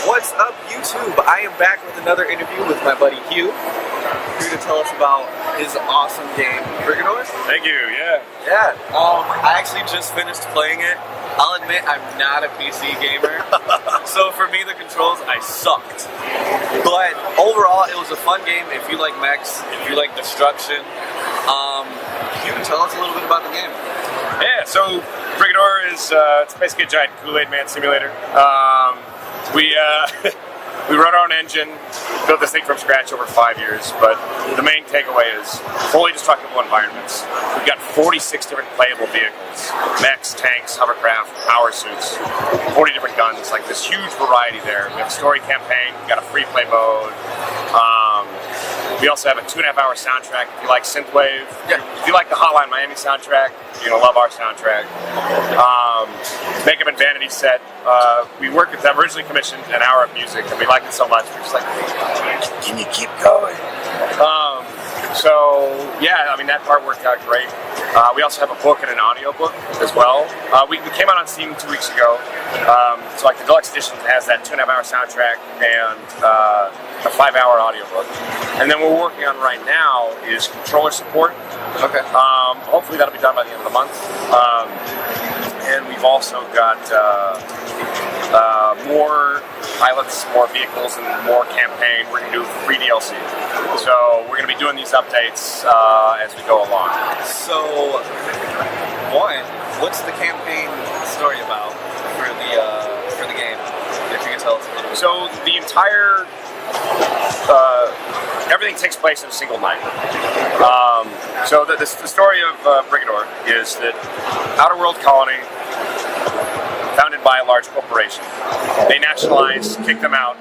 What's up, YouTube? I am back with another interview with my buddy Hugh, here to tell us about his awesome game, Brigador. Thank you, yeah. Yeah, I actually just finished playing it. I'll admit I'm not a PC gamer, so for me the controls, I sucked. But overall, it was a fun game if you like mechs, if you like destruction. Hugh, tell us a little bit about the game. Yeah, so Brigador is it's basically a giant Kool-Aid Man simulator. We wrote our own engine, built this thing from scratch over 5 years, but the main takeaway is fully destructible environments. We've got 46 different playable vehicles, mechs, tanks, hovercraft, power suits, 40 different guns, like this huge variety there. We have a story campaign, we've got a free play mode. We also have a 2.5-hour soundtrack. If you like synthwave, if you like the Hotline Miami soundtrack, you're gonna love our soundtrack. Makeup and Vanity set. We worked with them, originally commissioned an hour of music, and we liked it so much, we're just like, can you keep going? So yeah, I mean that part worked out great. We also have a book and an audio book as well. We came out on Steam 2 weeks ago. So like the deluxe edition has that 2.5-hour soundtrack and a 5-hour audio book. And then what we're working on right now is controller support. Okay. Hopefully that'll be done by the end of the month. And we've also got more pilots, more vehicles, and more campaign. We're going to do free DLC. So we're going to be doing these updates as we go along. So, one, what's the campaign story about for the game? If you can tell us a little bit. So the entire everything takes place in a single night. So the story of Brigador is that outer world colony, founded by a large corporation. They nationalize, kick them out,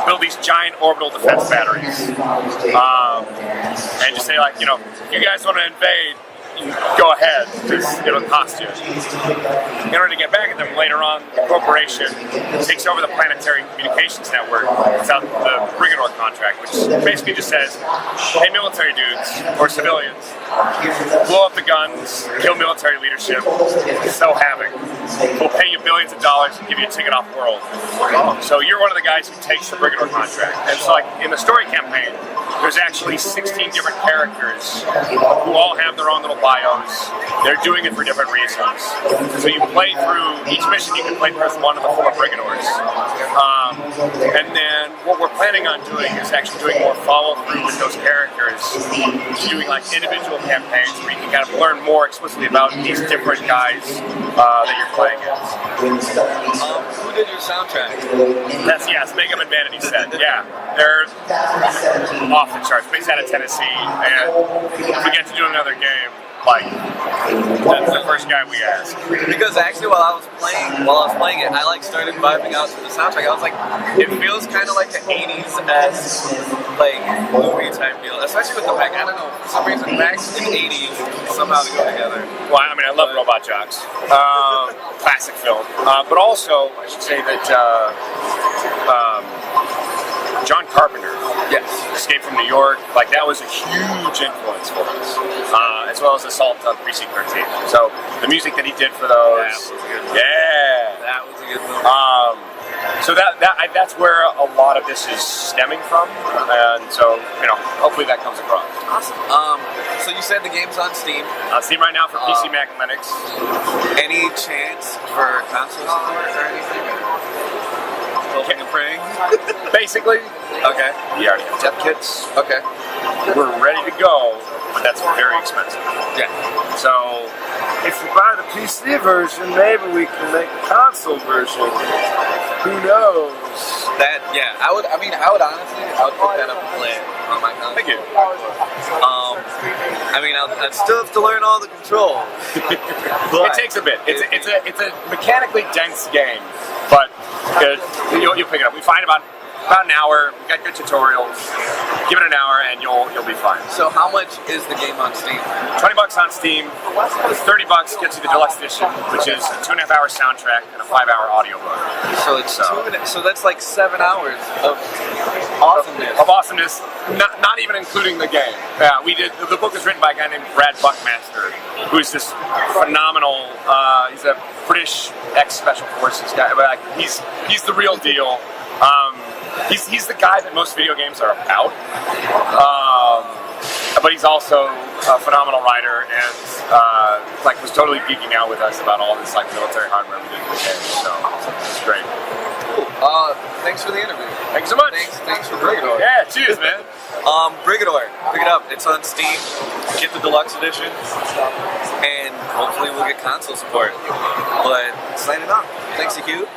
build these giant orbital defense batteries, and just say like, you know, if you guys want to invade, go ahead, because it'll cost you. In order to get back at them later on, the corporation takes over the planetary communications network without the Brigador contract, which basically just says, hey military dudes, or civilians, blow up the guns, kill military leadership, sow havoc. We'll pay you billions of dollars and give you a ticket off world. So you're one of the guys who takes the Brigador contract. And so like in the story campaign, there's actually 16 different characters who all have their own little bios. They're doing it for different reasons. So you play through, each mission you can play through as one of the 4 Brigadors. And then what we're planning on doing is actually doing more follow-through with those characters, doing like individual campaigns where you can kind of learn more explicitly about these different guys that you're playing as. Who did your soundtrack? Yes, Makeup and Vanity set. Yeah, they're off the charts, based out of Tennessee, and if we get to do another game, like, that's the first guy we ask. Because actually while I was playing it, I like started vibing out to the soundtrack. I was like, it feels kind of like the 80s-esque, like, movie type deal. Especially with the mech. I don't know, for some reason mechs and 80s somehow go together. Well, I mean, I love Robot Jocks. Classic film. But also, I should say that John Carpenter, Escape from New York, like that was a huge influence for us, as well as Assault on Precinct 13. So the music that he did for those, that was a good movie. So that's where a lot of this is stemming from, and so you know, hopefully that comes across. Awesome. So you said the game's on Steam. On Steam right now for PC, Mac, and Linux. Any chance for console support or anything? Hoping and praying. Basically. Okay. We already have dev kits. Okay. We're ready to go, but that's very expensive. Yeah. So if you buy the PC version, maybe we can make a console version. Who knows? I would honestly, pick that up and play it on my console. Thank you. I'd still have to learn all the controls. It takes a bit. It's a mechanically dense game, but you'll pick it up. We find about an hour. We've got good tutorials. Give it an hour and you'll be fine. So how much is the game on Steam? $20 on Steam. $30 gets you the deluxe edition, which is a 2.5-hour soundtrack and a 5-hour audiobook. So it's so that's like 7 hours of awesomeness. Of awesomeness, not even including the game. Yeah, we did. The book was written by a guy named Brad Buckmaster, who's this phenomenal. He's a British ex-special forces guy, but he's the real deal. He's the guy that most video games are about. But he's also a phenomenal writer, and was totally geeking out with us about all this military hardware we did in the game. So it's great. Cool. Thanks for the interview. Thanks so much. Thanks for Brigador. Yeah, cheers, man. Brigador, pick it up. It's on Steam. Get the deluxe edition, and hopefully we'll get console support. But signing off. Thanks to Hugh.